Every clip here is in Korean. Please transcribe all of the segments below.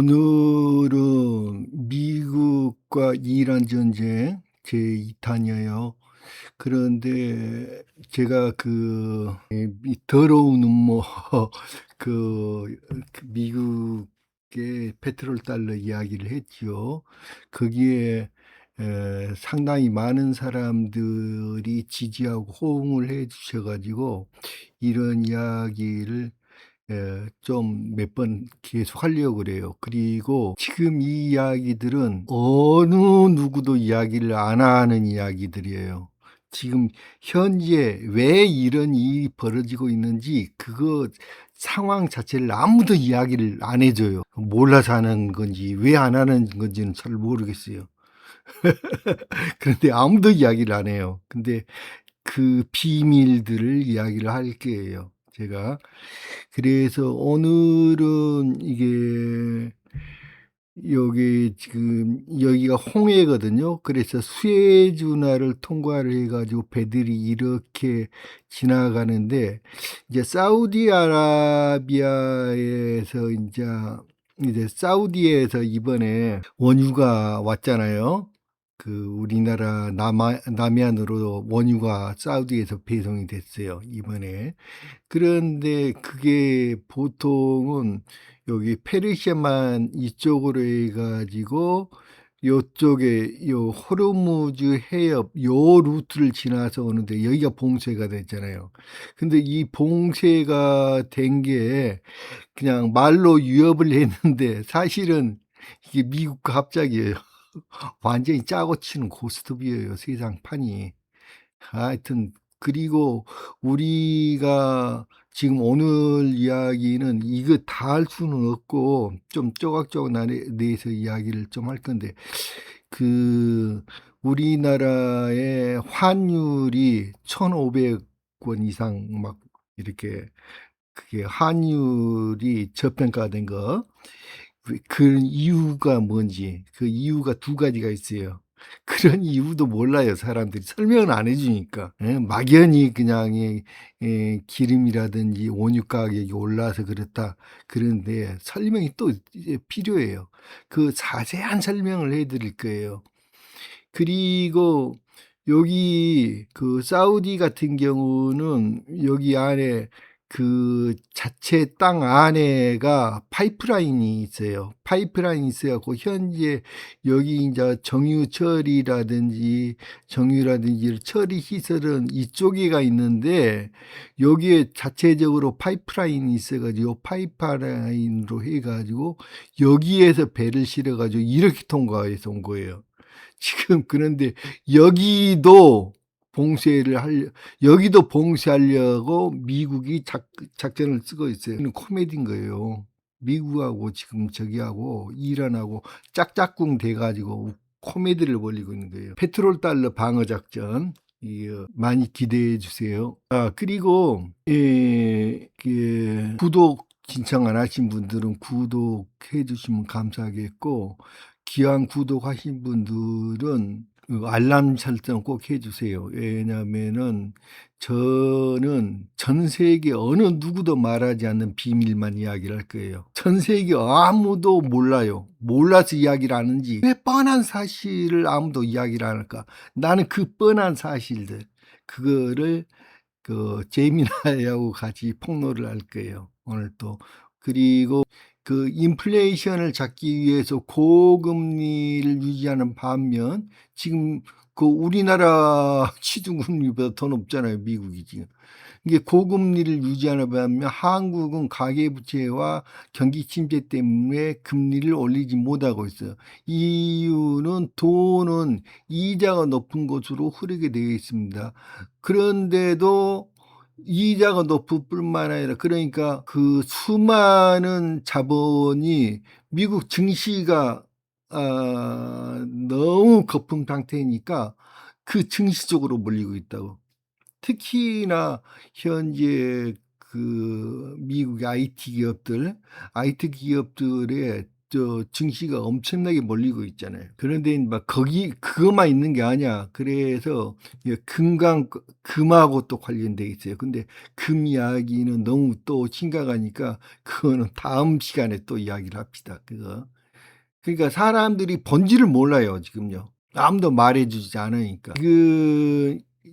오늘은 미국과 이란 전쟁 제2 탄이에요. 그런데 제가 이 더러운 음모 미국의 페트롤 달러 이야기를 했지요. 거기에 상당히 많은 사람들이 지지하고 호응을 해 주셔 가지고 이런 이야기를 좀 몇 번 계속 하려고 그래요. 그리고 지금 이 이야기들은 어느 누구도 이야기를 안 하는 이야기들이에요. 지금 현재 왜 이런 일이 벌어지고 있는지 그거 상황 자체를 아무도 이야기를 안 해 줘요. 몰라서 하는 건지 왜 안 하는 건지는 잘 모르겠어요. 그런데 아무도 이야기를 안 해요. 근데 그 비밀들을 이야기를 할 거예요, 제가. 그래서 오늘은 이게 여기 지금 여기가 홍해거든요. 그래서 수에즈운하를 통과를 해 가지고 배들이 이렇게 지나가는데 이제 사우디아라비아에서 이제 사우디에서 이번에 원유가 왔잖아요. 우리나라 남해안으로 원유가 사우디에서 배송이 됐어요, 이번에. 그런데 그게 보통은 여기 페르시아만 이쪽으로 해 가지고 요쪽에 요 호르무즈 해협 요 루트를 지나서 오는데 여기가 봉쇄가 됐잖아요. 근데 이 봉쇄가 된 게 그냥 말로 유업을 했는데 사실은 이게 미국과 합작이에요. 완전히 짜고 치는 고스톱이에요, 세상판이. 하여튼 그리고 우리가 지금 오늘 이야기는 이거 다 할 수는 없고 좀 조각조각 내서 이야기를 좀 할 건데 그 우리나라의 환율이 1,500원 이상 막 이렇게 그게 환율이 저평가된 거 그 이유가 뭔지 그 이유가 두 가지가 있어요. 그런 이유도 몰라요, 사람들이. 설명을 안 해 주니까. 예. 막연히 그냥 기름이라든지 원유 가격이 올라서 그렇다 그러는데 설명이 또 이제 필요해요. 그 자세한 설명을 해 드릴 거예요. 그리고 여기 사우디 같은 경우는 여기 안에 자체 땅 안에가 파이프라인이 있어요. 파이프라인이 있어 갖고 현재 여기 인제 정유라든지 처리 시설은 이쪽에가 있는데 여기에 자체적으로 파이프라인이 있어 가지고 파이프라인으로 해 가지고 여기에서 배를 실어 가지고 이렇게 통과해서 온 거예요. 지금 그런데 여기도 여기도 봉쇄하려고 미국이 작전을 쓰고 있어요. 이는 코미디인 거예요. 미국하고 지금 저기하고 이란하고 짝짝꿍 돼 가지고 코미디를 벌이고 있는 거예요. 페트롤 달러 방어 작전 많이 기대해 주세요. 그리고 구독 신청 안 하신 분들은 구독해 주시면 감사하겠고 기왕 구독하신 분들은 알람 설정 꼭 해 주세요. 왜냐하면은 저는 전 세계 어느 누구도 말하지 않는 비밀만 이야기를 할 거예요. 전 세계 아무도 몰라요. 몰라서 이야기를 하는지 왜 뻔한 사실을 아무도 이야기를 안 할까? 나는 그 뻔한 사실들 그거를 제미나하고 같이 폭로를 할 거예요, 오늘 또. 그리고 인플레이션을 잡기 위해서 고금리를 유지하는 반면 지금 우리나라 시중금리보다 더 높잖아요, 미국이 지금. 이게 고금리를 유지하는 반면 한국은 가계부채와 경기 침체 때문에 금리를 올리지 못하고 있어요. 이유는 돈은 이자가 높은 곳으로 흐르게 되어 있습니다. 그런데도 이자가 높을 뿐만 아니라 그러니까 수많은 자본이 미국 증시가 너무 거품 상태니까 증시 쪽으로 몰리고 있다고. 특히나 현재 미국의 IT 기업들의 증시가 엄청나게 몰리고 있잖아요. 그런데 막 거기 그것만 있는 게 아니야. 그래서 금하고 또 관련돼 있어요. 근데 금 이야기는 너무 또 심각하니까 그거는 다음 시간에 또 이야기를 합시다. 그거. 그러니까 사람들이 본질을 몰라요, 지금요. 아무도 말해 주지 않으니까.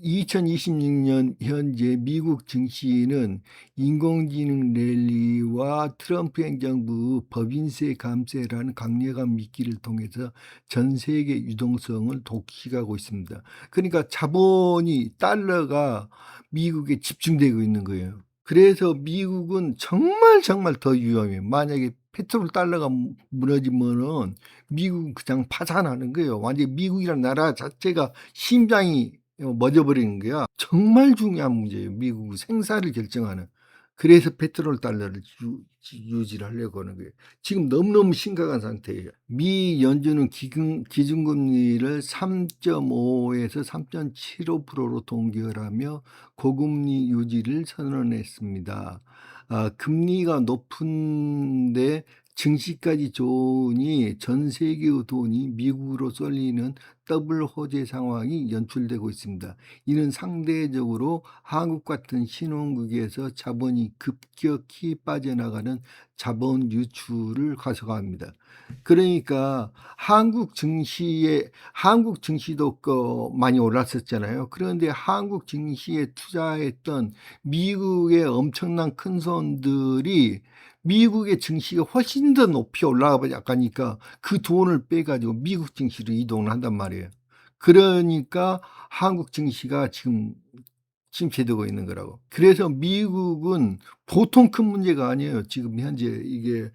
2026년 현재 미국 증시는 인공지능 랠리와 트럼프 행정부 법인세 감세라는 강력한 미끼를 통해서 전 세계 유동성을 독식하고 있습니다. 그러니까 자본이 달러가 미국에 집중되고 있는 거예요. 그래서 미국은 정말 더 위험해요. 만약에 페트롤 달러가 무너지면은 미국은 그냥 파산하는 거예요. 완전히 미국이라는 나라 자체가 심장이 멎어버리는 거야. 정말 중요한 문제예요. 미국 생사를 결정하는. 그래서 페트롤 달러를 유지를 하려고 하는 거예요. 지금 너무너무 심각한 상태예요. 미 연준은 기준금리를 3.5에서 3.75%로 동결하며 고금리 유지를 선언했습니다. 금리가 높은데 증시까지 좋으니 전 세계의 돈이 미국으로 쏠리는 더블 호재 상황이 연출되고 있습니다. 이는 상대적으로 한국 같은 신흥국에서 자본이 급격히 빠져나가는 자본 유출을 가속화합니다. 그러니까 한국 증시도 많이 올랐었잖아요. 그런데 한국 증시에 투자했던 미국의 엄청난 큰 손들이 미국의 증시가 훨씬 더 높이 올라가니까 그 돈을 빼가지고 미국 증시로 이동을 한단 말이에요. 그러니까 한국 증시가 지금 침체되고 있는 거라고. 그래서 미국은 보통 큰 문제가 아니에요. 지금 현재 이게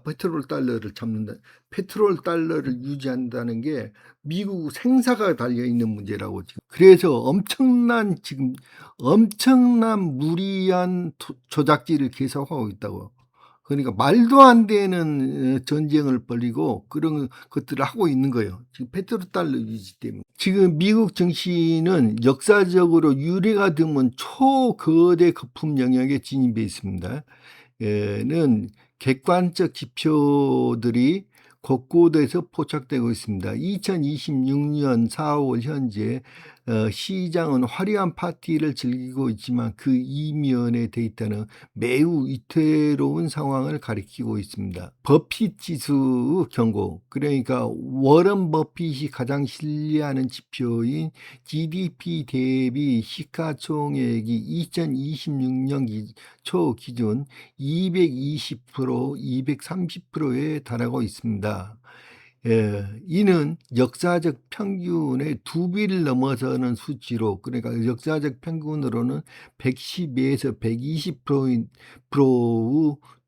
페트롤 달러를 잡는다. 페트롤 달러를 유지한다는 게 미국 생사가 달려 있는 문제라고 지금. 그래서 엄청난 무리한 조작질을 계속하고 있다고. 그러니까 말도 안 되는 전쟁을 벌이고 그런 것들을 하고 있는 거예요. 지금 페트로달러 유지 때문에. 지금 미국 증시는 역사적으로 유례가 드문 초거대 거품 영역에 진입해 있습니다. 는 객관적 지표들이 곳곳에서 포착되고 있습니다. 2026년 4월 현재 시장은 화려한 파티를 즐기고 있지만 그 이면의 데이터는 매우 위태로운 상황을 가리키고 있습니다. 버핏 지수 경고, 그러니까 워런 버핏이 가장 신뢰하는 지표인 GDP 대비 시가총액이 2026년 초 기준 220%, 230%에 달하고 있습니다. 이는 역사적 평균의 2배를 넘어서는 수치로, 그러니까 역사적 평균으로는 110에서 120%의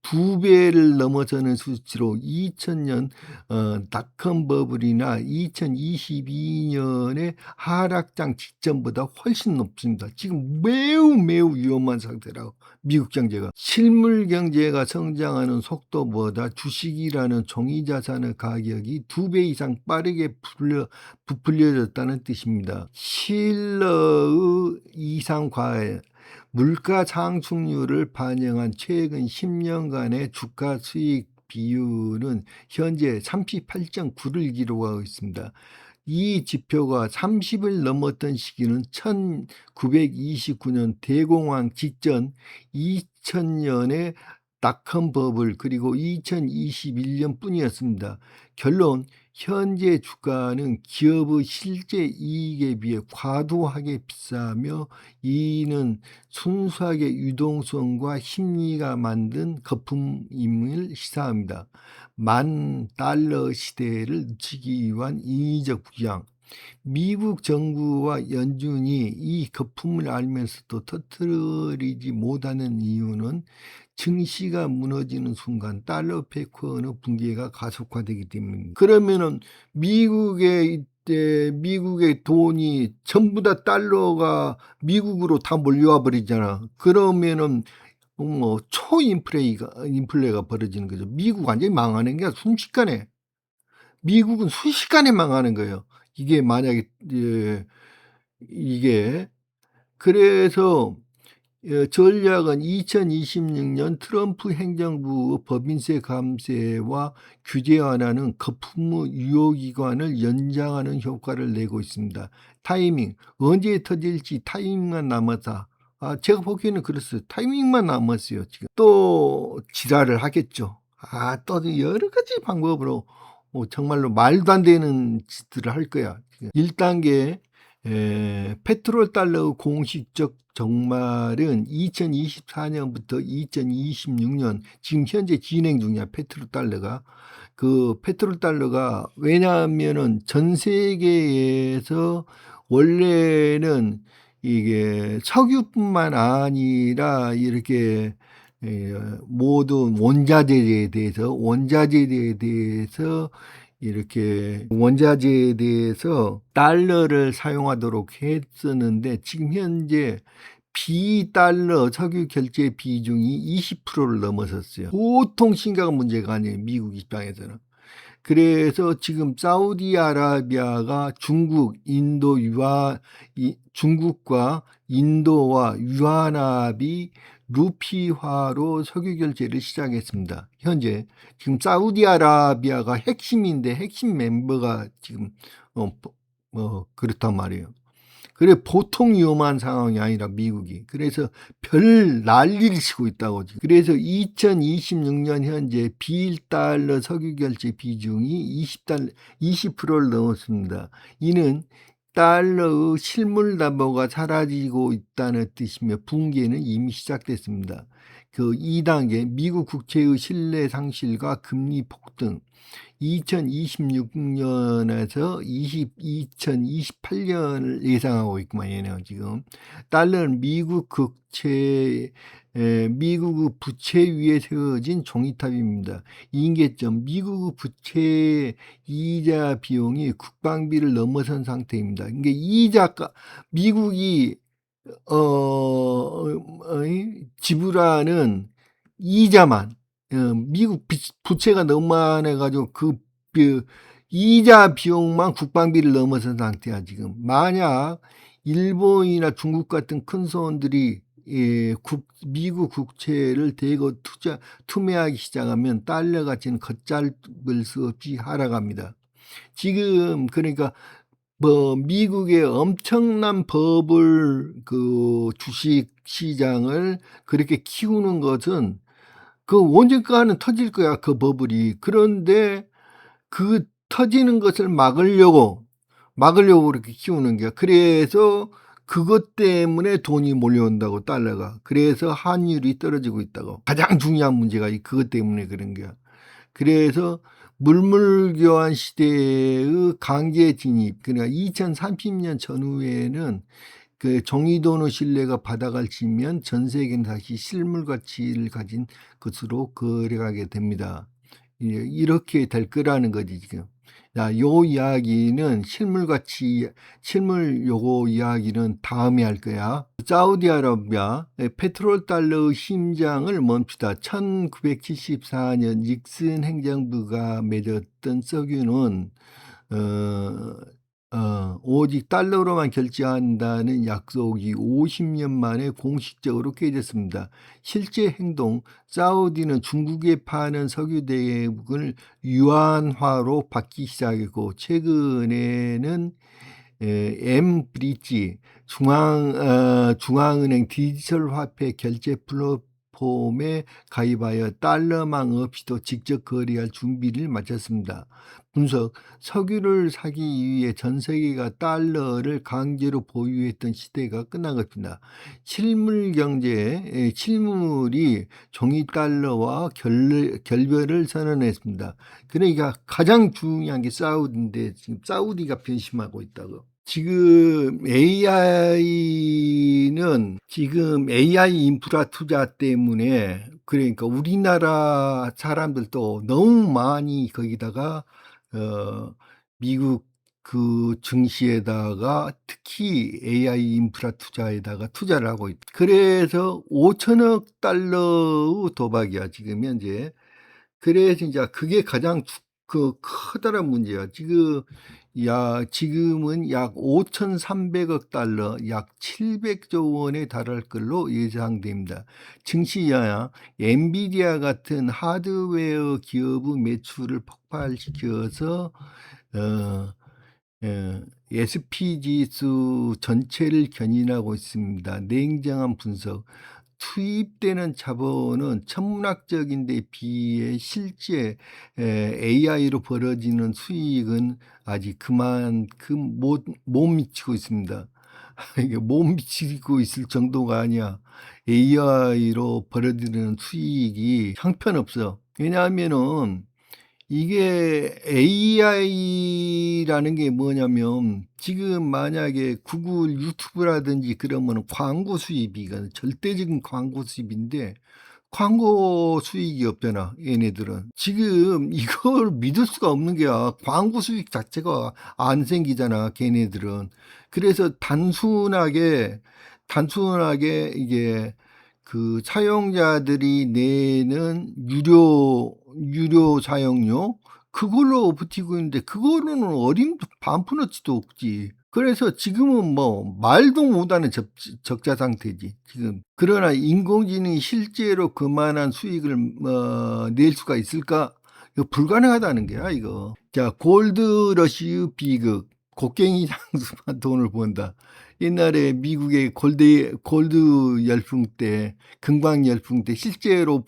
2배를 넘어서는 수치로 2000년 닷컴 버블이나 2022년의 하락장 직전보다 훨씬 높습니다. 지금 매우 위험한 상태라고. 미국 경제가 실물 경제가 성장하는 속도보다 주식이라는 종이 자산의 가격이 2배 이상 빠르게 부풀려졌다는 뜻입니다. 실러의 이상 과열, 물가 상승률을 반영한 최근 10년간의 주가 수익 비율은 현재 38.9를 기록하고 있습니다. 이 지표가 30을 넘었던 시기는 1929년 대공황 직전 2000년의 닷컴 버블 그리고 2021년 뿐이었습니다. 결론, 현재 주가는 기업의 실제 이익에 비해 과도하게 비싸며 이는 순수하게 유동성과 심리가 만든 거품임을 시사합니다. 만 달러 시대를 늦추기 위한 인위적 부양. 미국 정부와 연준이 이 거품을 알면서도 터뜨리지 못하는 이유는 증시가 무너지는 순간 달러 패권의 붕괴가 가속화되기 때문입니다. 그러면은 미국의 돈이 전부 다 달러가 미국으로 다 몰려와 버리잖아. 그러면은 인플레가 벌어지는 거죠. 미국 완전히 망하는 게 순식간에. 미국은 순식간에 망하는 거예요. 이게 만약에 이게 그래서 전략은 2026년 트럼프 행정부 법인세 감세와 규제 완화는 거품 유효기간을 연장하는 효과를 내고 있습니다. 타이밍, 언제 터질지 타이밍만 남았다. 제가 보기에는 그렇어요. 타이밍만 남았어요. 지금 또 지랄을 하겠죠. 또 여러 가지 방법으로 정말로 말도 안 되는 짓들을 할 거야. 1단계 페트롤 달러 공식적 정말은 2024년부터 2026년 지금 현재 진행 중이야. 페트롤 달러가. 그 페트롤 달러가 왜냐하면은 전 세계에서 원래는 이게 석유뿐만 아니라 이렇게 모든 원자재에 대해서 이렇게 원자재에 대해서 달러를 사용하도록 했었는데 지금 현재 비달러 석유 결제 비중이 20%를 넘어섰어요. 보통 심각한 문제가 아니에요. 미국 입장에서는. 그래서 지금 사우디아라비아가 중국과 인도와 유한합이 루피화로 석유 결제를 시작했습니다. 현재 지금 사우디아라비아가 핵심인데 핵심 멤버가 지금 그렇단 말이에요. 그래 보통 위험한 상황이 아니라 미국이 그래서 별 난리를 치고 있다고 지금. 그래서 2026년 현재 비달러 석유 결제 비중이 20%를 넘었습니다. 이는 달러의 실물 담보가 사라지고 있다는 뜻이며 붕괴는 이미 시작됐습니다. 그 2단계 미국 국채의 신뢰 상실과 금리 폭등 2026년에서 2028년을 예상하고 있구만 얘네는 지금. 달러는 미국의 부채 위에 세워진 종이탑입니다. 임계점 미국의 부채 이자 비용이 국방비를 넘어선 상태입니다. 그러니까 이자가 미국이 지불하는 이자만 미국 부채가 너무 많아가지고 그 이자 비용만 국방비를 넘어선 상태야 지금. 만약 일본이나 중국 같은 큰 손들이 미국 국채를 대거 투매하기 시작하면 달러 가치는 걷잡을 수 없이 하락합니다. 지금 그러니까 미국의 엄청난 버블 그 주식 시장을 그렇게 키우는 것은 언젠가는 터질 거야, 그 버블이. 그런데 그 터지는 것을 막으려고 그렇게 키우는 거야. 그래서 그것 때문에 돈이 몰려온다고, 달러가. 그래서 환율이 떨어지고 있다고. 가장 중요한 문제가 그것 때문에 그런 거야. 그래서 물물교환 시대의 강제 진입, 그러니까 2030년 전후에는 그 종이돈의 신뢰가 바닥을 치면 전 세계는 다시 실물 가치를 가진 것으로 거래하게 됩니다. 이렇게 될 거라는 거지 지금. 요 이야기는 실물 요거 이야기는 다음에 할 거야. 사우디아라비아 페트롤 달러의 심장을 멈추다. 1974년 닉슨 행정부가 맺었던 석유는 오직 달러로만 결제한다는 약속이 50년 만에 공식적으로 깨졌습니다. 실제 행동, 사우디는 중국에 파는 석유 대부분을 유한화로 받기 시작했고 최근에는 엠브리지 중앙은행 디지털 화폐 결제 플랫폼에 가입하여 달러망 없이도 직접 거래할 준비를 마쳤습니다. 분석, 석유를 사기 위해 전 세계가 달러를 강제로 보유했던 시대가 끝난 것입니다. 실물 경제에 실물이 종이 달러와 결별을 선언했습니다. 그러니까 가장 중요한 게 사우디인데 지금 사우디가 변심하고 있다고. 지금 AI 인프라 투자 때문에 그러니까 우리나라 사람들도 너무 많이 거기다가 미국 그 증시에다가 특히 AI 인프라 투자에다가 투자를 하고 있다. 그래서 5천억 달러의 도박이야 지금 현재. 그래서 이제 그게 가장 그 커다란 문제야. 지금 지금은 약 5,300억 달러, 약 700조 원에 달할 걸로 예상됩니다. 증시야 엔비디아 같은 하드웨어 기업의 매출을 폭발시켜서 어 SP 지수 전체를 견인하고 있습니다. 냉정한 분석. 투입되는 자본은 천문학적인 데 비해 실제 AI로 벌어지는 수익은 아직 그만큼 못 미치고 있습니다. 이게 못 미치고 있을 정도가 아니야. AI로 벌어지는 수익이 형편없어. 왜냐하면은 이게 AI라는 게 뭐냐면 지금 만약에 구글, 유튜브라든지 그러면은 광고 수입이 절대적인 광고 수입인데 광고 수익이 없잖아, 얘네들은. 지금 이걸 믿을 수가 없는 게야. 광고 수익 자체가 안 생기잖아, 걔네들은. 그래서 단순하게 이게 그 사용자들이 내는 유료 사용료 그걸로 버티고 있는데 그거로는 어림도 반푼어치도 없지. 그래서 지금은 뭐 말도 못하는 적자 상태지 지금. 그러나 인공지능이 실제로 그만한 수익을 낼 수가 있을까? 이거 불가능하다는 거야 이거. 자, 골드러시 비극. 곡괭이 장수만 돈을 번다. 옛날에 미국의 골드 열풍 때, 금광 열풍 때 실제로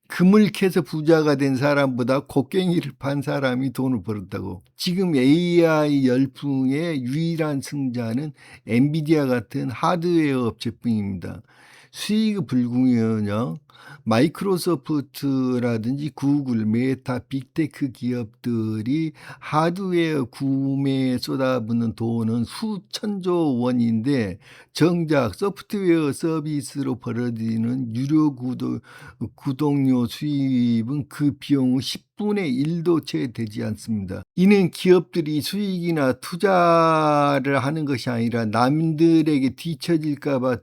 금을 캐서 부자가 된 사람보다 곡괭이를 판 사람이 돈을 벌었다고. 지금 AI 열풍의 유일한 승자는 엔비디아 같은 하드웨어 업체뿐입니다. 수익이 불공정하냐? 마이크로소프트라든지 구글, 메타, 빅테크 기업들이 하드웨어 구매에 쏟아붓는 돈은 수천조 원인데 정작 소프트웨어 서비스로 벌어지는 유료 구독료 수입은 그 비용의 10분의 1도 채 되지 않습니다. 이는 기업들이 수익이나 투자를 하는 것이 아니라 남들에게 뒤처질까 봐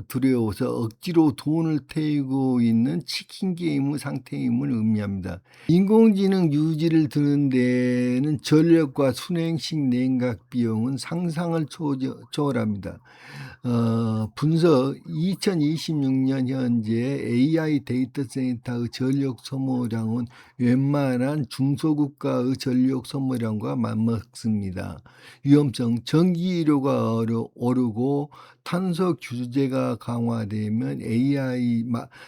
두려워서 억지로 돈을 태우고 있는 치킨 게임의 상태임을 의미합니다. 인공지능 유지를 드는 데는 전력과 순행식 냉각 비용은 상상을 초월합니다. 분석 2026년 현재 AI 데이터 센터의 전력 소모량은 웬만한 중소국가의 전력 소모량과 맞먹습니다. 위험성, 전기료가 오르고 탄소 규제가 강화되면 AI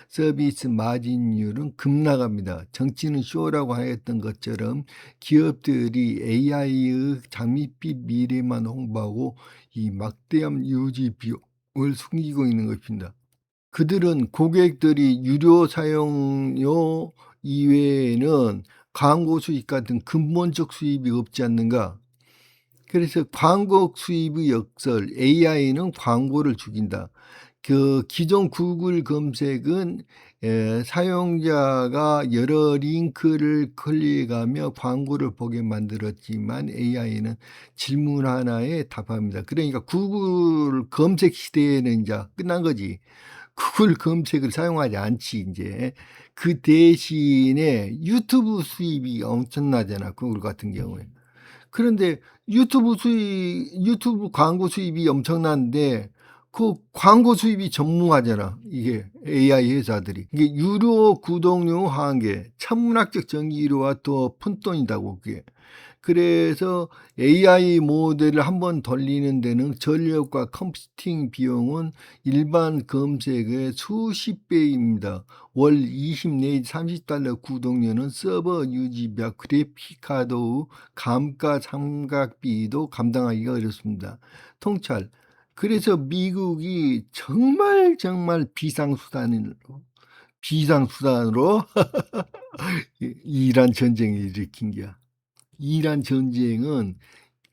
서비스 마진율은 급락합니다. 정치는 쇼라고 하였던 것처럼 기업들이 AI의 장밋빛 미래만 홍보하고 이 막대한 유지 비용을 숨기고 있는 것입니다. 그들은 고객들이 유료 사용료 이외에는 광고 수익 같은 근본적 수입이 없지 않는가? 그래서 광고 수입의 역설, AI는 광고를 죽인다. 그 기존 구글 검색은 사용자가 여러 링크를 클릭하며 광고를 보게 만들었지만 AI는 질문 하나에 답합니다. 그러니까 구글 검색 시대에는 이제 끝난 거지. 구글 검색을 사용하지 않지 이제. 그 대신에 유튜브 수입이 엄청나잖아, 구글 같은 경우에. 그런데 유튜브 광고 수입이 엄청난데 그 광고 수입이 전무하잖아. 이게 AI 회사들이. 이게 유료 구독료 한계, 천문학적 전기료와 또 푼돈이다고 그게. 그래서 AI 모델을 한번 돌리는 데는 전력과 컴퓨팅 비용은 일반 검색의 수십 배입니다. 월 20 내지 30달러 구독료는 서버 유지비와 그래픽카드 감가 삼각비도 감당하기가 어렵습니다. 통찰. 그래서 미국이 정말 비상수단으로 이란 전쟁을 일으킨 거야. 이란 전쟁은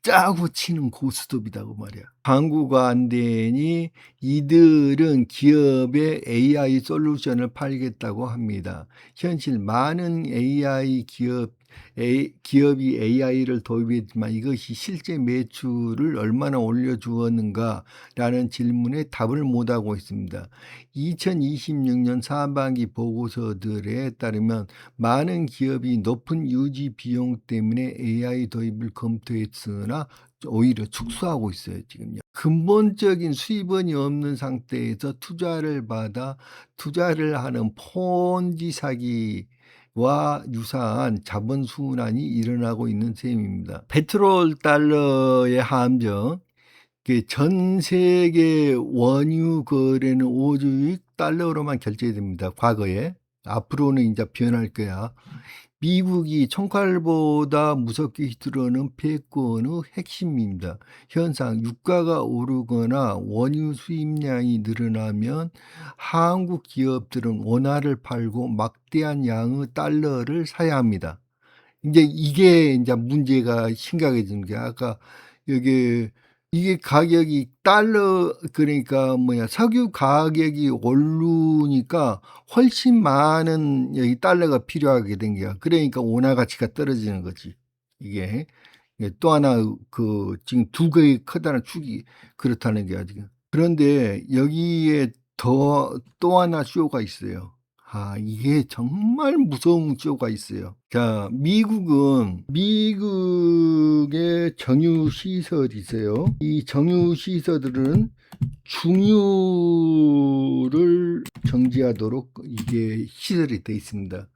짜고 치는 고스톱이라고 말이야. 광고가 안 되니 이들은 기업에 AI 솔루션을 팔겠다고 합니다. 현실 많은 AI 기업 기업이 AI를 도입했지만 이것이 실제 매출을 얼마나 올려주었는가라는 질문에 답을 못하고 있습니다. 2026년 상반기 보고서들에 따르면 많은 기업이 높은 유지 비용 때문에 AI 도입을 검토했으나 오히려 축소하고 있어요, 지금요. 근본적인 수입원이 없는 상태에서 투자를 받아 투자를 하는 폰지 사기와 유사한 자본 순환이 일어나고 있는 셈입니다. 페트롤 달러의 함정, 전 세계 원유 거래는 5주씩 달러로만 결제됩니다. 과거에. 앞으로는 이제 변할 거야. 미국이 총칼보다 무섭게 휘두르는 패권의 핵심입니다. 현상, 유가가 오르거나 원유 수입량이 늘어나면 한국 기업들은 원화를 팔고 막대한 양의 달러를 사야 합니다. 이게 이제 문제가 심각해지는 게, 아까 여기 이게 가격이 달러, 그러니까 석유 가격이 오르니까 훨씬 많은 여기 달러가 필요하게 된 거야. 그러니까 원화 가치가 떨어지는 거지. 이게 또 하나 지금 두 개의 커다란 축이 그렇다는 게야 지금. 그런데 여기에 또 하나 쇼가 있어요. 이게 정말 무서운 쇼가 있어요. 자, 미국의 정유 시설이 있어요. 이 정유 시설들은 중유를 정지하도록 이게 시설이 되어 있습니다.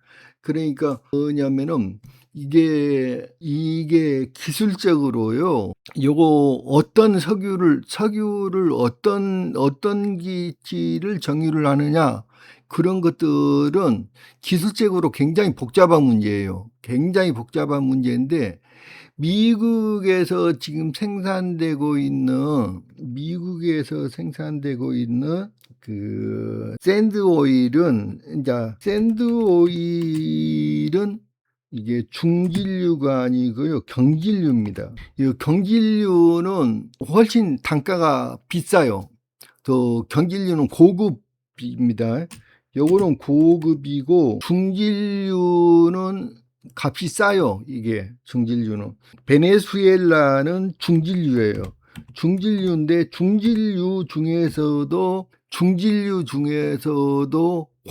그러니까 뭐냐면은 이게 기술적으로요. 요거 어떤 석유를 어떤 기지를 정유를 하느냐, 그런 것들은 기술적으로 굉장히 복잡한 문제예요. 굉장히 복잡한 문제인데, 미국에서 생산되고 있는 그 샌드 오일은 이게 중진류가 아니고요, 경진류입니다. 이 경진류는 훨씬 단가가 비싸요. 경진류는 고급입니다. 요거는 고급이고, 중진류는 값이 싸요. 이게 중진류는. 베네수엘라는 중진류예요. 중진류인데 중진류 중에서도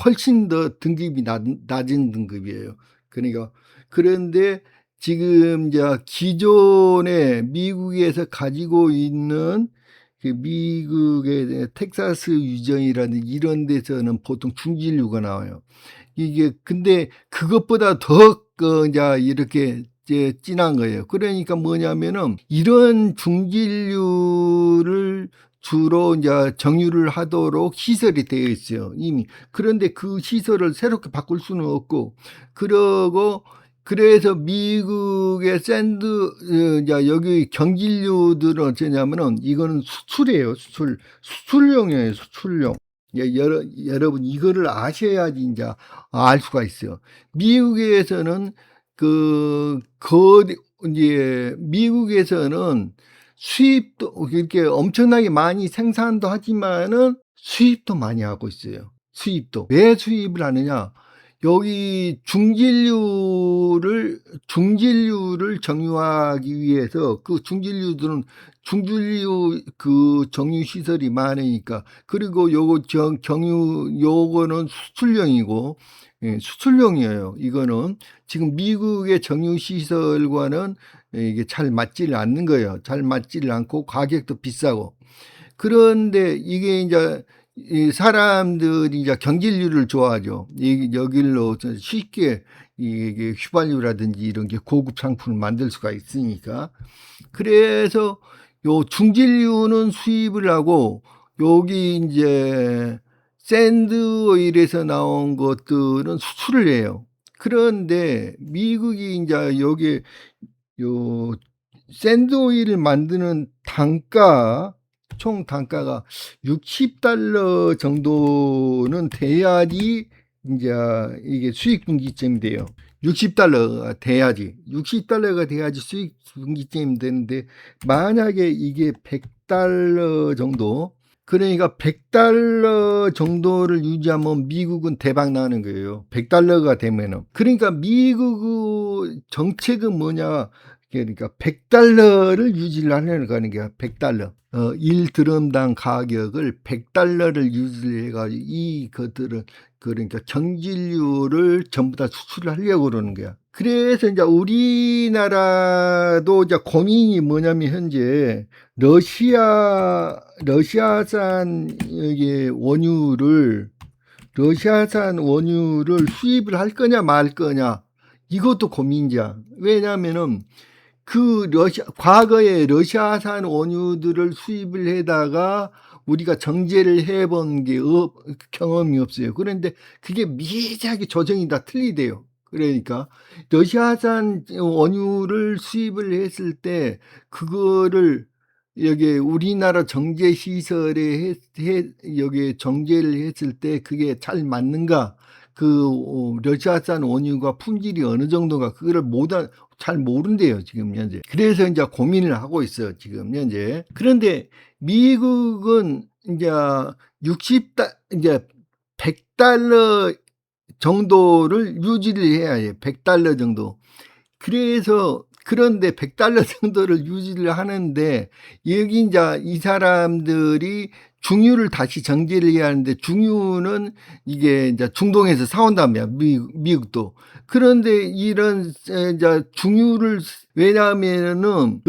훨씬 더 등급이 낮은 등급이에요. 그러니까, 그런데 지금 이제 기존에 미국에서 가지고 있는 미국의 텍사스 유전이라든지 이런 데서는 보통 중진류가 나와요. 이게 근데 그것보다 더 이제 이렇게 진한 거예요. 그러니까 뭐냐면은 이런 중진류를 주로 이제 정유를 하도록 시설이 되어 있어요, 이미. 그런데 그 시설을 새롭게 바꿀 수는 없고, 그래서 미국의 이제 여기 경진류들은 어쩌냐면은 이거는 수출이에요, 수출용이에요, 수출용. 여러분 이거를 아셔야지 이제 알 수가 있어요. 미국에서는 이제 미국에서는 수입도 이렇게 엄청나게 많이 생산도 하지만은 수입도 많이 하고 있어요. 수입도. 왜 수입을 하느냐? 여기 중진류를 정유하기 위해서 그 중진류 정유 시설이 많으니까. 그리고 요거는 수출용이고, 수출용이에요. 이거는 지금 미국의 정유 시설과는 이게 잘 맞지를 않는 거예요. 잘 맞지를 않고 가격도 비싸고. 그런데 이게 이제 이 사람들이 이제 경질류를 좋아하죠. 여기로 쉽게 이게 휘발유라든지 이런 게 고급 상품을 만들 수가 있으니까. 그래서 요 중진류는 수입을 하고, 여기 이제 샌드 오일에서 나온 것들은 수출을 해요. 그런데 미국이 이제 여기 요 샌드 오일을 만드는 총 단가가 $60 정도는 돼야지 이제 이게 수익 분기점이 돼요. $60가 돼야지 수익 분기점이 되는데, 만약에 이게 $100 정도, 그러니까 $100 정도를 유지하면 미국은 대박 나는 거예요. $100가 되면은. 그러니까 미국의 정책은 뭐냐? 그러니까 $100를 유지를 하려는 거는 게 $100. 1드럼당 가격을 $100를 유지해 가지고 이것들은 그러니까 정질류를 전부 다 수출을 하려고 그러는 거야. 그래서 이제 우리나라도 이제 고민이 뭐냐면 현재 러시아산 이게 러시아산 원유를 수입을 할 거냐 말 거냐 이것도 고민이야. 왜냐면은 과거에 러시아산 원유들을 수입을 해다가 우리가 정제를 해본 게 경험이 없어요. 그런데 그게 미세하게 조정이 다 틀리대요. 그러니까 러시아산 원유를 수입을 했을 때 그거를 여기 우리나라 정제 시설에 여기 정제를 했을 때 그게 잘 맞는가? 러시아산 원유가 품질이 어느 정도가 그거를 잘 모른대요, 지금 현재. 그래서 이제 고민을 하고 있어요, 지금 현재. 그런데 미국은 이제 이제 $100 정도를 유지를 해야 해요. $100 정도. 그런데 $100 정도를 유지를 하는데 여기 이제 이 사람들이 중유를 다시 정제를 해야 하는데 중유는 이게 이제 중동에서 사온다며 미국도. 그런데 이런 이제 중유를 왜냐하면은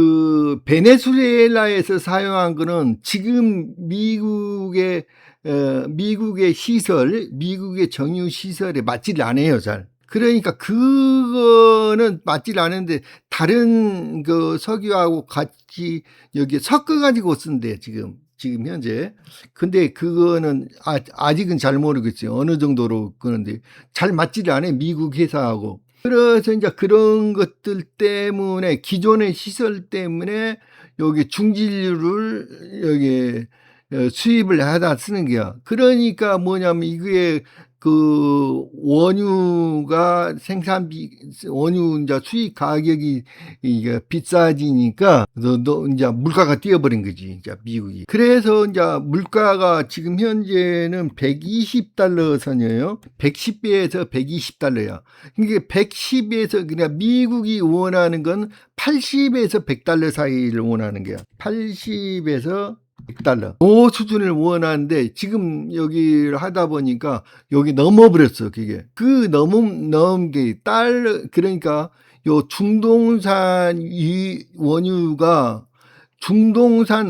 베네수엘라에서 사용한 거는 지금 미국의 시설, 미국의 정유 시설에 맞지를 않아요, 잘. 그러니까 그거는 맞질 않은데 다른 석유하고 같이 여기 섞어 가지고 쓴대 지금 현재. 근데 그거는 아직은 잘 모르겠어요. 어느 정도로 그런데 잘 맞지를 않아요. 미국 회사하고. 그래서 이제 그런 것들 때문에 기존의 시설 때문에 여기 중진류를 여기 수입을 하다 쓰는 게야. 그러니까 뭐냐면 이게 원유가 원유 이제 수입 가격이 이게 비싸지니까 이제 물가가 뛰어버린 거지, 이제 미국이. 그래서 이제 물가가 지금 현재는 $120 선이에요. 110배에서 $120야. 이게 110에서 그냥 미국이 원하는 건 80에서 $100 사이를 원하는 거야. 80에서 $100. 그 수준을 원하는데 지금 여기를 하다 보니까 여기 넘어버렸어, 그게. 넘은 게 그러니까 요 중동산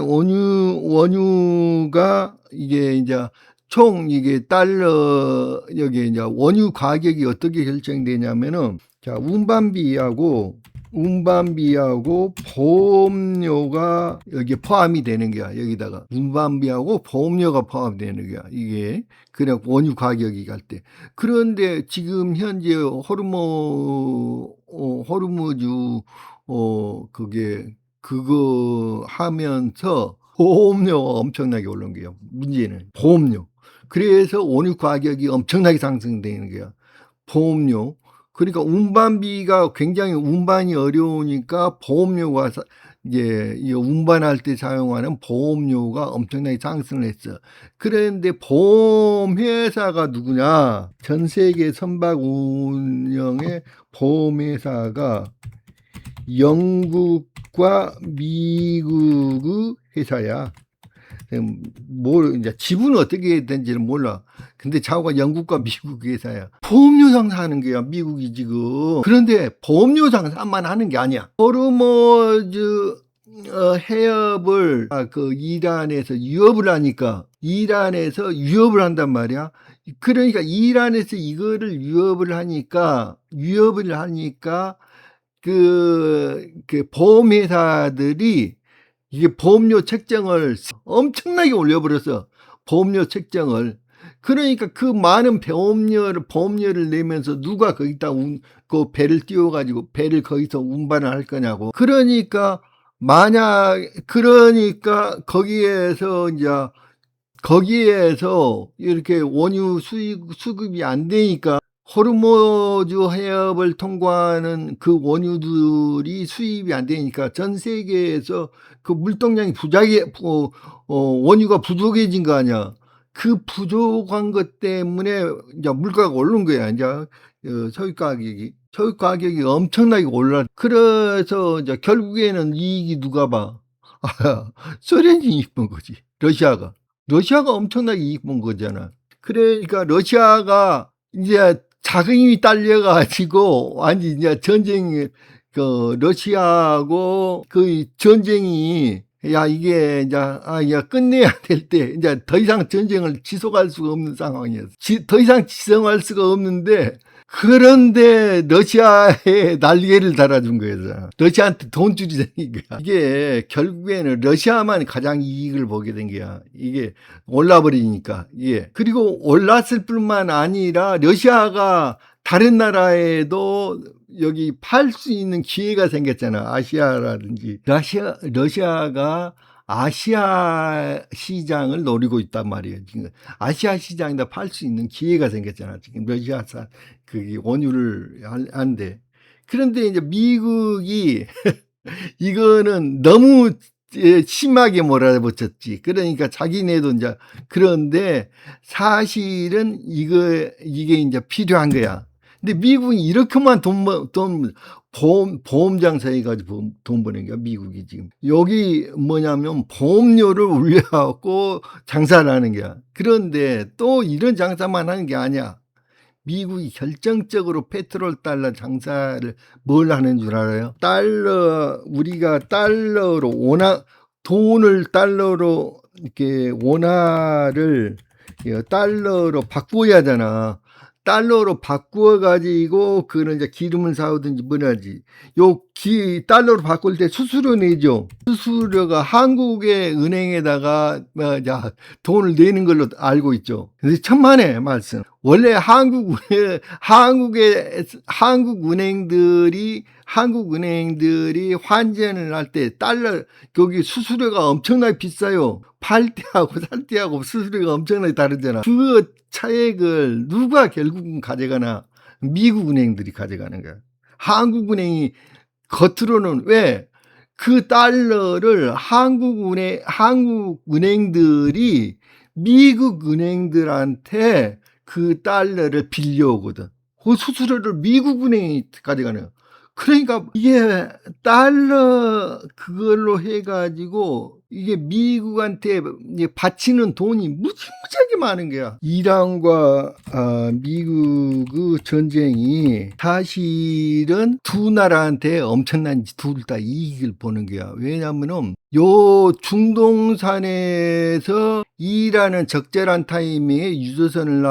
원유가 이게 이제 총 이게 여기 이제 원유 가격이 어떻게 결정되냐면은 자, 운반비하고 보험료가 여기 포함이 되는 거야. 여기다가 운반비하고 보험료가 포함이 되는 거야. 이게 그냥 원유 가격이 갈 때. 그런데 지금 현재 호르무즈 그거 하면서 보험료가 엄청나게 오른 거예요. 문제는 보험료. 그래서 원유 가격이 엄청나게 상승되는 거야. 보험료. 그러니까 운반비가 굉장히 운반이 어려우니까 보험료가 이제 운반할 때 사용하는 보험료가 엄청나게 상승을 했어. 그런데 보험회사가 누구냐? 전 세계 선박 운영의 보험회사가 영국과 미국의 회사야. 이제 지분은 어떻게 된지는 몰라. 근데 자고가 영국과 미국 회사야. 보험료 장사하는 거야, 미국이 지금. 그런데 보험료 장사만 하는 게 아니야. 호르무즈 해협을 이란에서 유업을 한단 말이야. 그러니까 이란에서 이거를 유업을 하니까 보험회사들이 이게 보험료 책정을 엄청나게 올려버렸어. 보험료 책정을. 그러니까 그 많은 보험료를 내면서 누가 거기다 배를 띄워가지고 배를 거기서 운반을 할 거냐고. 그러니까 거기에서 이렇게 원유 수급이 안 되니까 호르무즈 해협을 통과하는 그 원유들이 수입이 안 되니까 전 세계에서 그 물동량이 원유가 부족해진 거 아니야. 그 부족한 것 때문에 이제 물가가 오른 거야. 이제 석유 가격이 엄청나게 올라. 그래서 이제 결국에는 이익이 누가 봐? 소련이 이익 본 거지. 러시아가 엄청나게 이익 본 거잖아. 그러니까 러시아가 이제 자금이 딸려 가지고 완전히 이제 전쟁이, 러시아하고 그 전쟁이, 야 이게 이제 야 끝내야 될 때 이제 더 이상 전쟁을 지속할 수가 없는 상황이었어. 더 이상 지속할 수가 없는데, 그런데 러시아에 날개를 달아준 거예요. 러시아한테 돈 주자는 거야. 이게 결국에는 러시아만 가장 이익을 보게 된 거야. 이게 올라버리니까. 예. 그리고 올랐을 뿐만 아니라 러시아가 다른 나라에도 여기 팔 수 있는 기회가 생겼잖아. 아시아라든지. 러시아가 아시아 시장을 노리고 있단 말이에요. 지금 아시아 시장에다 팔 수 있는 기회가 생겼잖아. 지금 러시아산 그 원유를 한데. 그런데 이제 미국이 이거는 너무 심하게 몰아붙였지. 그러니까 자기네도 이제, 그런데 사실은 이게 이제 필요한 거야. 근데 미국이 이렇게만 보험 장사 해가지고 돈 버는 거야, 미국이 지금. 여기 뭐냐면 보험료를 올려갖고 장사를 하는 거야. 그런데 또 이런 장사만 하는 게 아니야. 미국이 결정적으로 페트롤 달러 장사를 뭘 하는 줄 알아요? 우리가 달러로 돈을 달러로 이렇게 원화를 달러로 바꿔야 하잖아. 달러로 바꾸어 가지고 그는 이제 기름을 사오든지 뭐라지. 달러로 바꿀 때 수수료 내죠. 수수료가 한국의 은행에다가 돈을 내는 걸로 알고 있죠. 근데 천만의 말씀. 원래 한국 은행들이 환전을 할 때 달러 거기 수수료가 엄청나게 비싸요. 팔 때하고 살 때하고 수수료가 엄청나게 다르잖아. 그 차액을 누가 결국은 가져가나? 미국 은행들이 가져가는 거야. 한국 은행이 겉으로는 왜 그 달러를 한국 은행들이 미국 은행들한테 그 달러를 빌려오거든. 그 수수료를 미국 은행이 가져가는. 그러니까 이게 달러 그걸로 해가지고 이게 미국한테 바치는 돈이 무지무지하게 많은 거야. 이란과 미국의 전쟁이 사실은 두 나라한테 엄청난 둘 다 이익을 보는 거야. 왜냐하면은 요 중동산에서 이란은 적절한 타이밍에 유조선을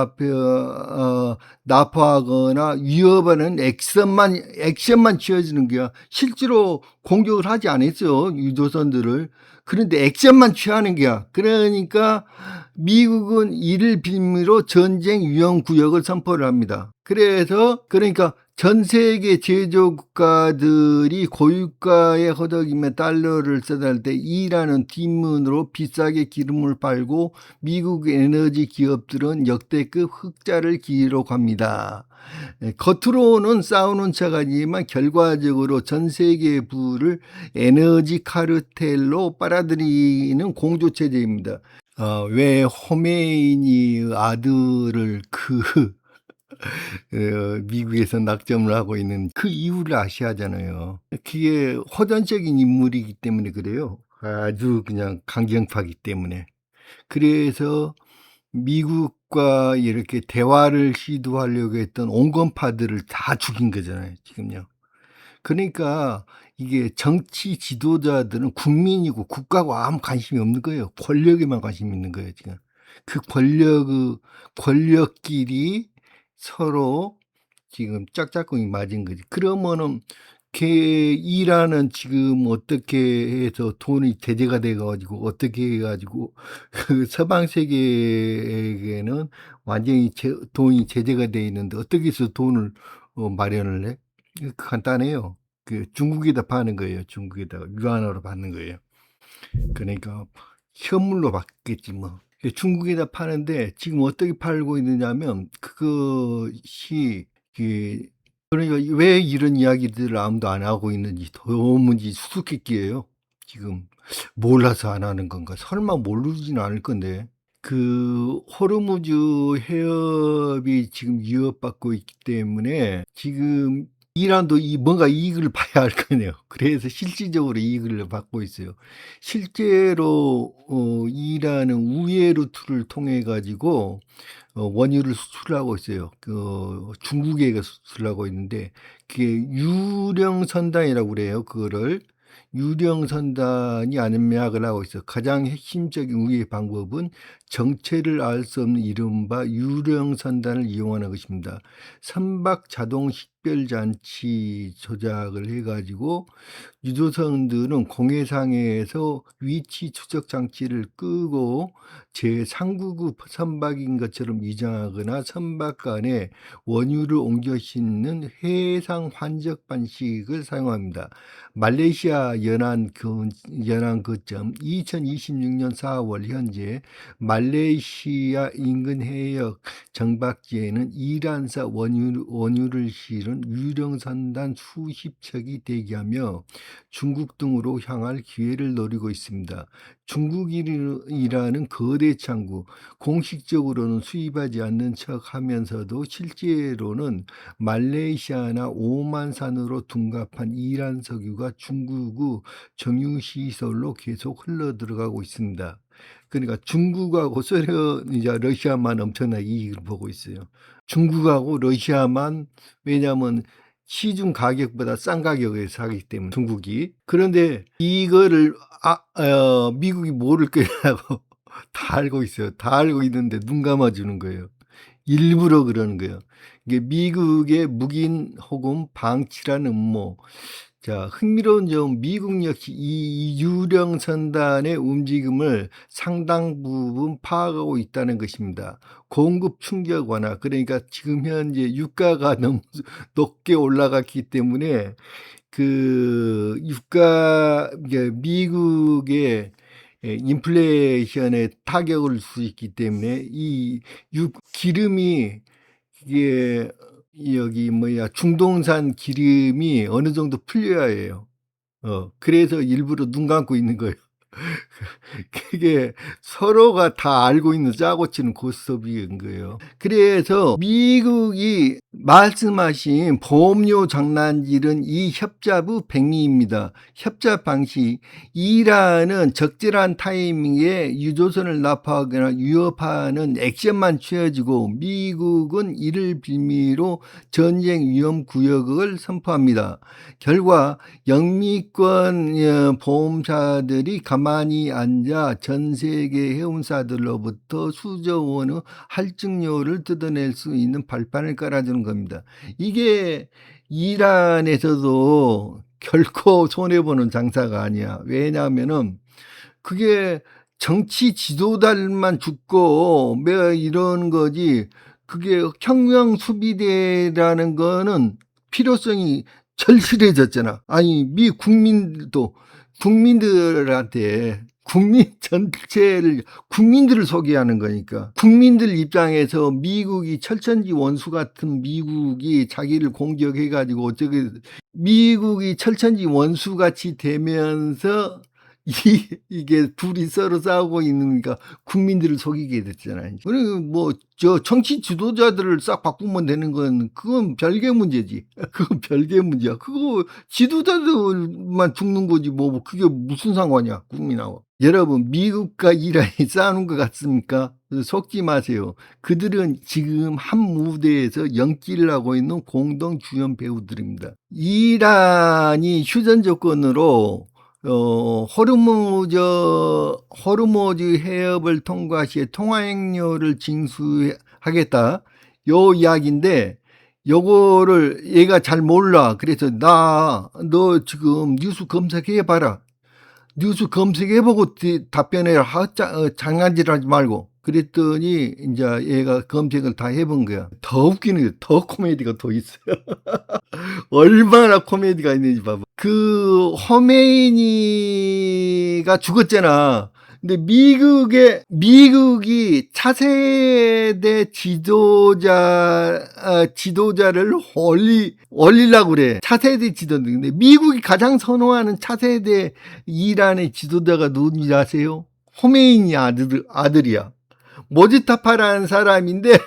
납포하거나 위협하는 액션만 취해지는 거야. 실제로 공격을 하지 않았어요, 유조선들을. 그런데 액션만 취하는 거야. 그러니까 미국은 이를 빌미로 전쟁 위험 구역을 선포를 합니다. 그러니까 전 세계 제조 국가들이 고유가에 허덕이며 달러를 써달 때 이란은 뒷문으로 비싸게 기름을 팔고 미국 에너지 기업들은 역대급 흑자를 기록합니다. 겉으로는 싸우는 척하지만 결과적으로 전 세계 부를 에너지 카르텔로 빨아들이는 공조체제입니다. 왜 호메이니의 아들을 미국에서 낙점을 하고 있는 그 이유를 아시아잖아요. 그게 호전적인 인물이기 때문에 그래요. 아주 그냥 강경파기 때문에. 그래서 미국과 이렇게 대화를 시도하려고 했던 온건파들을 다 죽인 거잖아요, 지금요. 그러니까 이게 정치 지도자들은 국민이고 국가가 아무 관심이 없는 거예요. 권력에만 관심이 있는 거예요, 지금. 그 권력끼리 서로 지금 짝짝꿍이 맞은 거지. 그러면은 이란은 지금 어떻게 해서 돈이 제재가 돼 가지고 어떻게 해 가지고 그 서방 세계에게는 완전히 돈이 제재가 돼 있는데 어떻게 해서 돈을 마련을 해? 간단해요. 중국에다 파는 거예요. 중국에다가 유한으로 받는 거예요. 그러니까 현물로 받겠지 뭐. 예, 중국에다 파는데 지금 어떻게 팔고 있느냐면 그것이 그 그러니까 왜 이런 이야기들을 아무도 안 하고 있는지 도무지 수수께끼예요. 지금 몰라서 안 하는 건가? 설마 모르지는 않을 건데. 그 호르무즈 해협이 지금 위협받고 있기 때문에 지금 이란도 이 뭔가 이익을 봐야 할 거네요. 그래서 실질적으로 이익을 받고 있어요. 실제로 이란은 우회 루트를 통해 가지고 원유를 수출하고 있어요. 중국에 수출하고 있는데 그게 유령선단이라고 그래요. 그거를 유령선단이 안매약을 하고 있어요. 가장 핵심적인 우회 방법은 정체를 알 수 없는 이른바 유령선단을 이용하는 것입니다. 선박 자동 식별 장치 조작을 해 가지고 유조선들은 공해상에서 위치 추적 장치를 끄고 제3구급 선박인 것처럼 위장하거나 선박 간에 원유를 옮겨 싣는 해상 환적 방식을 사용합니다. 말레이시아 연안 거점 2026년 4월 현재 말레이시아 인근 해역 정박지에는 이란사 원유를 실은 유령선단 수십 척이 대기하며 중국 등으로 향할 기회를 노리고 있습니다. 중국이라는 거대 창구, 공식적으로는 수입하지 않는 척하면서도 실제로는 말레이시아나 오만산으로 둔갑한 이란 석유가 중국의 정유시설로 계속 흘러들어가고 있습니다. 그러니까 중국하고 이제 러시아만 엄청나게 이익을 보고 있어요. 중국하고 러시아만 왜냐하면 시중 가격보다 싼 가격에 사기 때문에 중국이. 그런데 이거를 미국이 모를 거라고 다 알고 있어요. 다 알고 있는데 눈 감아주는 거예요. 일부러 그러는 거예요. 이게 미국의 묵인 혹은 방치라는 음모. 자, 흥미로운 점, 미국 역시 이 유령 선단의 움직임을 상당 부분 파악하고 있다는 것입니다. 공급 충격 완화, 그러니까 지금 현재 유가가 너무 높게 올라갔기 때문에 그 이게 미국의 인플레이션에 타격을 줄 수 있기 때문에 이 기름이 이게 여기 중동산 기름이 어느 정도 풀려야 해요. 그래서 일부러 눈 감고 있는 거예요. 그게 서로가 다 알고 있는 짜고 치는 고스톱인 거예요. 그래서 미국이 말씀하신 보험료 장난질은 이 협잡의 백미입니다. 협잡 방식, 이란은 적절한 타이밍에 유조선을 납포하거나 위협하는 액션만 취해지고 미국은 이를 빌미로 전쟁 위험 구역을 선포합니다. 결과 영미권 보험사들이 가만히 앉아 전 세계 해운사들로부터 수조 원의 할증료를 뜯어낼 수 있는 발판을 깔아주는 겁니다. 이게 이란에서도 결코 손해보는 장사가 아니야. 왜냐하면은 그게 정치 지도자들만 죽고 이런 거지, 그게 혁명 수비대라는 거는 필요성이 절실해졌잖아. 아니 미 국민들한테 국민들을 소개하는 거니까. 국민들 입장에서 미국이 철천지 원수 같은 미국이 자기를 공격해 가지고 미국이 철천지 원수같이 되면서 이게 둘이 서로 싸우고 있으니까 국민들을 속이게 됐잖아요. 그리고 정치 지도자들을 싹 바꾸면 되는 건 그건 별개 문제지. 그건 별개 문제야. 그거 지도자들만 죽는 거지 그게 무슨 상관이야 국민하고. 여러분, 미국과 이란이 싸우는 것 같습니까? 속지 마세요. 그들은 지금 한 무대에서 연기를 하고 있는 공동 주연 배우들입니다. 이란이 휴전 조건으로 호르무즈 해협을 통과 시에 통화행료를 징수하겠다, 요 이야기인데, 요거를 얘가 잘 몰라. 그래서 너 지금 뉴스 검색해봐라. 뉴스 검색해보고 답변해라. 장난질하지 말고. 그랬더니 이제 얘가 검색을 다 해본 거야. 더 웃기는 게 더 코미디가 더 있어요. 얼마나 코미디가 있는지 봐봐. 그 허메이니가 죽었잖아. 근데 미국이 차세대 지도자를 올리려고 그래. 차세대 지도자. 근데 미국이 가장 선호하는 차세대 이란의 지도자가 누군지 아세요? 호메이니 아들이야. 모지타파라는 사람인데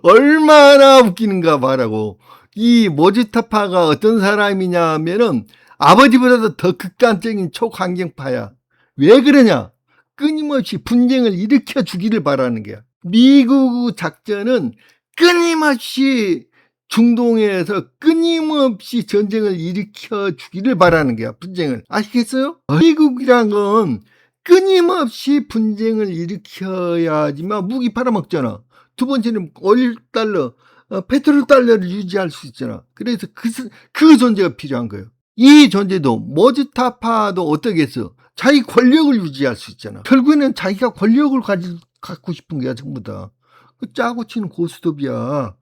얼마나 웃기는가 봐라고. 이 모지타파가 어떤 사람이냐면은 아버지보다도 더 극단적인 초강경파야. 왜 그러냐? 끊임없이 분쟁을 일으켜 주기를 바라는 거야. 미국 작전은 끊임없이 중동에서 끊임없이 전쟁을 일으켜 주기를 바라는 거야. 분쟁을. 아시겠어요? 미국이란 건 끊임없이 분쟁을 일으켜야지만 무기 팔아먹잖아. 두 번째는 오일 달러, 페트롤 달러를 유지할 수 있잖아. 그래서 그 존재가 필요한 거예요. 이 존재도 모지타파도 어떻겠어? 자기 권력을 유지할 수 있잖아. 결국에는 자기가 권력을 갖고 싶은 거야, 전부 다. 그 짜고 치는 고스톱이야.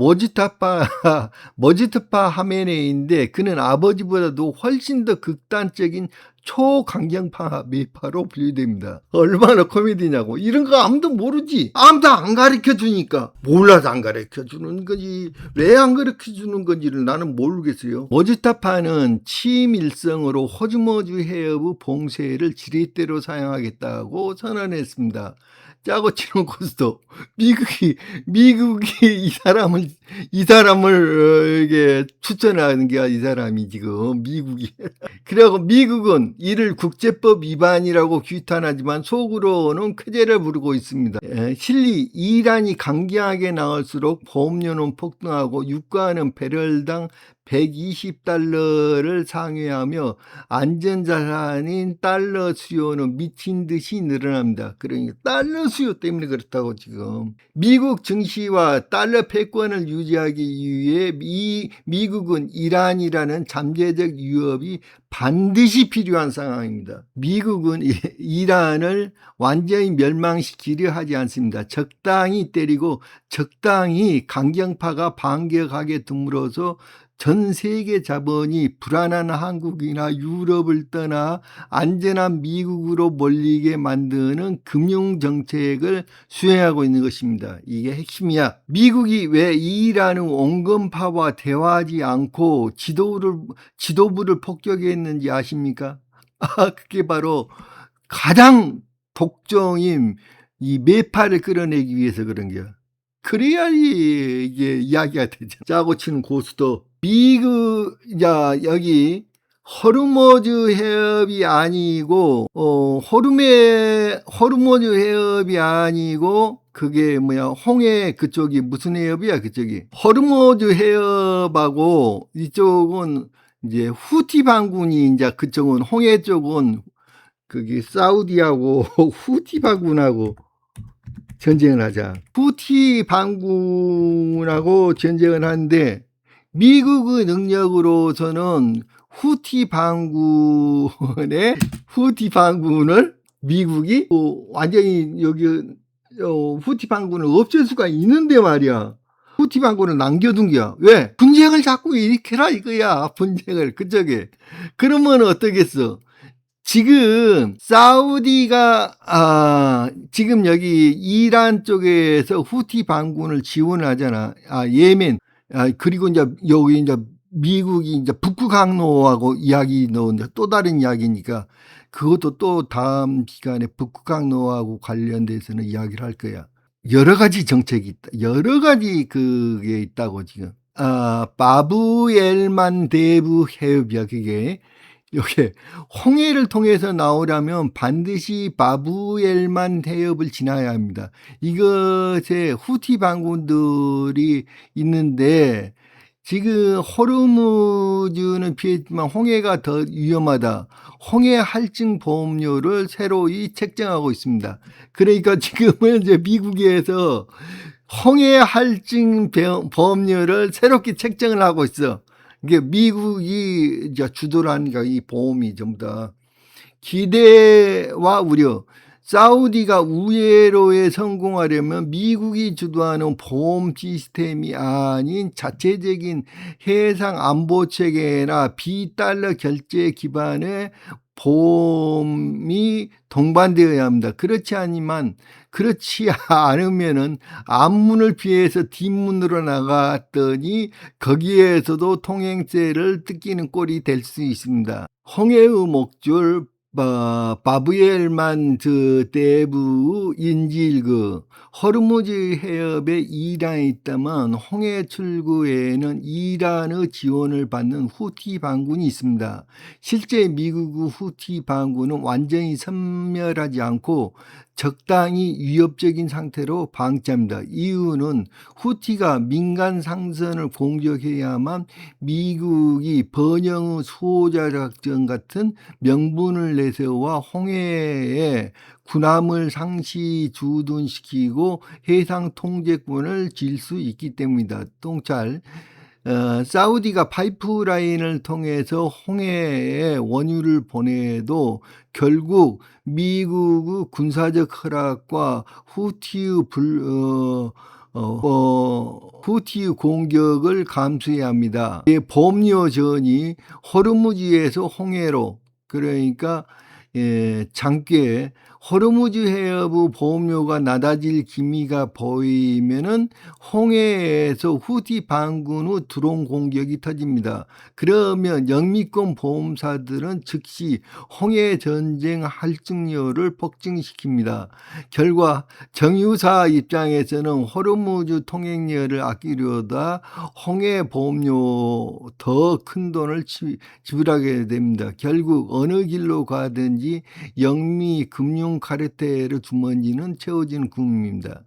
모지타파 하메네이인데 그는 아버지보다도 훨씬 더 극단적인 초강경파 매파로 분류됩니다. 얼마나 코미디냐고. 이런 거 아무도 모르지. 아무도 안 가르쳐 주니까. 몰라서 안 가르쳐 주는 거지. 왜 안 가르쳐 주는 건지를 나는 모르겠어요. 모지타파는 치밀성으로 호르무즈 해협의 봉쇄를 지렛대로 사용하겠다고 선언했습니다. 짜고 치는 고스톱. 미국이 이 사람을 이게 추천하는 게 이 사람이 지금 미국이. 그리고 미국은 이를 국제법 위반이라고 규탄하지만 속으로는 쾌재를 부르고 있습니다. 실리 이란이 강경하게 나올수록 보험료는 폭등하고 유가는 배럴당 120달러를 상회하며 안전자산인 달러 수요는 미친 듯이 늘어납니다. 그러니까 달러 수요 때문에 그렇다고 지금. 미국 증시와 달러 패권을 유지하기 위해 미국은 이란이라는 잠재적 위협이 반드시 필요한 상황입니다. 미국은 이란을 완전히 멸망시키려 하지 않습니다. 적당히 때리고 적당히 강경파가 반격하게 둠으로써 전 세계 자본이 불안한 한국이나 유럽을 떠나 안전한 미국으로 몰리게 만드는 금융정책을 수행하고 있는 것입니다. 이게 핵심이야. 미국이 왜 이란의 온건파와 대화하지 않고 지도부를 폭격했는지 아십니까? 그게 바로 가장 독종인 이 매파를 끌어내기 위해서 그런 거야. 그래야 이게 이야기가 되죠. 짜고 치는 고수도 여기 호르무즈 해협이 아니고 호르무즈 해협이 아니고 그게 뭐야, 홍해 그쪽이 무슨 해협이야? 그쪽이 호르무즈 해협하고 이쪽은 이제 후티 반군이, 이제 그쪽은 홍해 쪽은 그게 사우디하고 후티 반군하고 전쟁을 하자. 후티 반군하고 전쟁을 하는데 미국의 능력으로서는 후티 반군을 미국이 완전히 여기 후티 반군을 없앨 수가 있는데 말이야. 후티 반군을 남겨둔 거야. 왜? 분쟁을 자꾸 일으켜라 이거야. 분쟁을 그쪽에. 그러면 어떻겠어? 지금 사우디가 지금 여기 이란 쪽에서 후티 반군을 지원하잖아. 예멘. 그리고 이제 여기 이제 미국이 이제 북극 항로하고 이야기 넣은 또 다른 이야기니까 그것도 또 다음 시간에 북극 항로하고 관련돼서는 이야기를 할 거야. 여러 가지 정책이 있다. 여러 가지 그게 있다고 지금. 바브엘만 대부 해협이야 그게. 이게 홍해를 통해서 나오려면 반드시 바브엘만 해협을 지나야 합니다. 이것에 후티 반군들이 있는데 지금 호르무즈는 피했지만 홍해가 더 위험하다. 홍해 할증 보험료를 새로이 책정하고 있습니다. 그러니까 지금은 이제 미국에서 홍해 할증 보험료를 새롭게 책정을 하고 있어. 이게 미국이 이제 주도를 하니까 이 보험이 전부 다 기대와 우려. 사우디가 우회로에 성공하려면 미국이 주도하는 보험 시스템이 아닌 자체적인 해상 안보 체계나 비달러 결제 기반의 보험이 동반되어야 합니다. 그렇지 않으면은 앞문을 피해서 뒷문으로 나갔더니 거기에서도 통행세를 뜯기는 꼴이 될 수 있습니다. 홍해의 목줄 바브엘만 대부 인질 호르무즈 해협에 이란이 있다면 홍해 출구에는 이란의 지원을 받는 후티 반군이 있습니다. 실제 미국 후티 반군은 완전히 섬멸하지 않고 적당히 위협적인 상태로 방치합니다. 이유는 후티가 민간 상선을 공격해야만 미국이 번영의 수호자 작전 같은 명분을 내세워 홍해에 군함을 상시 주둔시키고 해상 통제권을 질 수 있기 때문이다. 똥찰. 사우디가 파이프라인을 통해서 홍해에 원유를 보내도 결국 미국의 군사적 허락과 후티의 공격을 감수해야 합니다. 보험료전이 호르무즈에서 홍해로, 그러니까 장께 호르무즈 해협의 보험료가 낮아질 기미가 보이면은 홍해에서 후티 반군의 드론 공격이 터집니다. 그러면 영미권 보험사들은 즉시 홍해 전쟁 할증료를 폭증시킵니다. 결과 정유사 입장에서는 호르무즈 통행료를 아끼려다 홍해 보험료 더 큰 돈을 지불하게 됩니다. 결국 어느 길로 가든지 영미 금융 카르텔의 주머니는 채워지는 구멍입니다.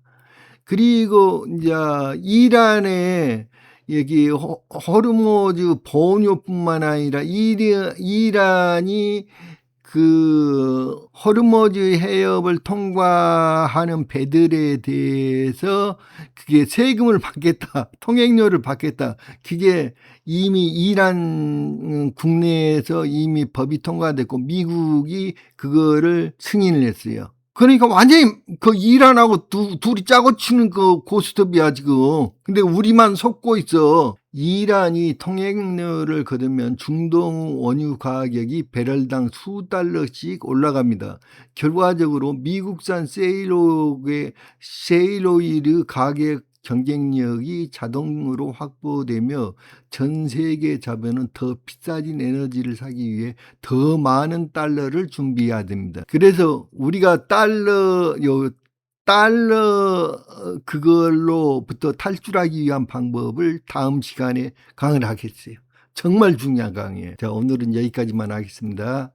그리고 이제 이란의 여기 호르무즈 보험료뿐만 아니라 이란이 그 호르무즈 해협을 통과하는 배들에 대해서 그게 세금을 받겠다, 통행료를 받겠다. 그게 이미 이란 국내에서 이미 법이 통과됐고 미국이 그거를 승인을 했어요. 그러니까 완전히 그 이란하고 둘이 짜고 치는 그 고스톱이야 지금. 근데 우리만 속고 있어. 이란이 통행료를 거두면 중동 원유 가격이 배럴당 수달러씩 올라갑니다. 결과적으로 미국산 세일오일의 가격 경쟁력이 자동으로 확보되며 전 세계 자본은 더 비싸진 에너지를 사기 위해 더 많은 달러를 준비해야 됩니다. 그래서 우리가 달러 그걸로부터 탈출하기 위한 방법을 다음 시간에 강의를 하겠어요. 정말 중요한 강의예요. 자, 오늘은 여기까지만 하겠습니다.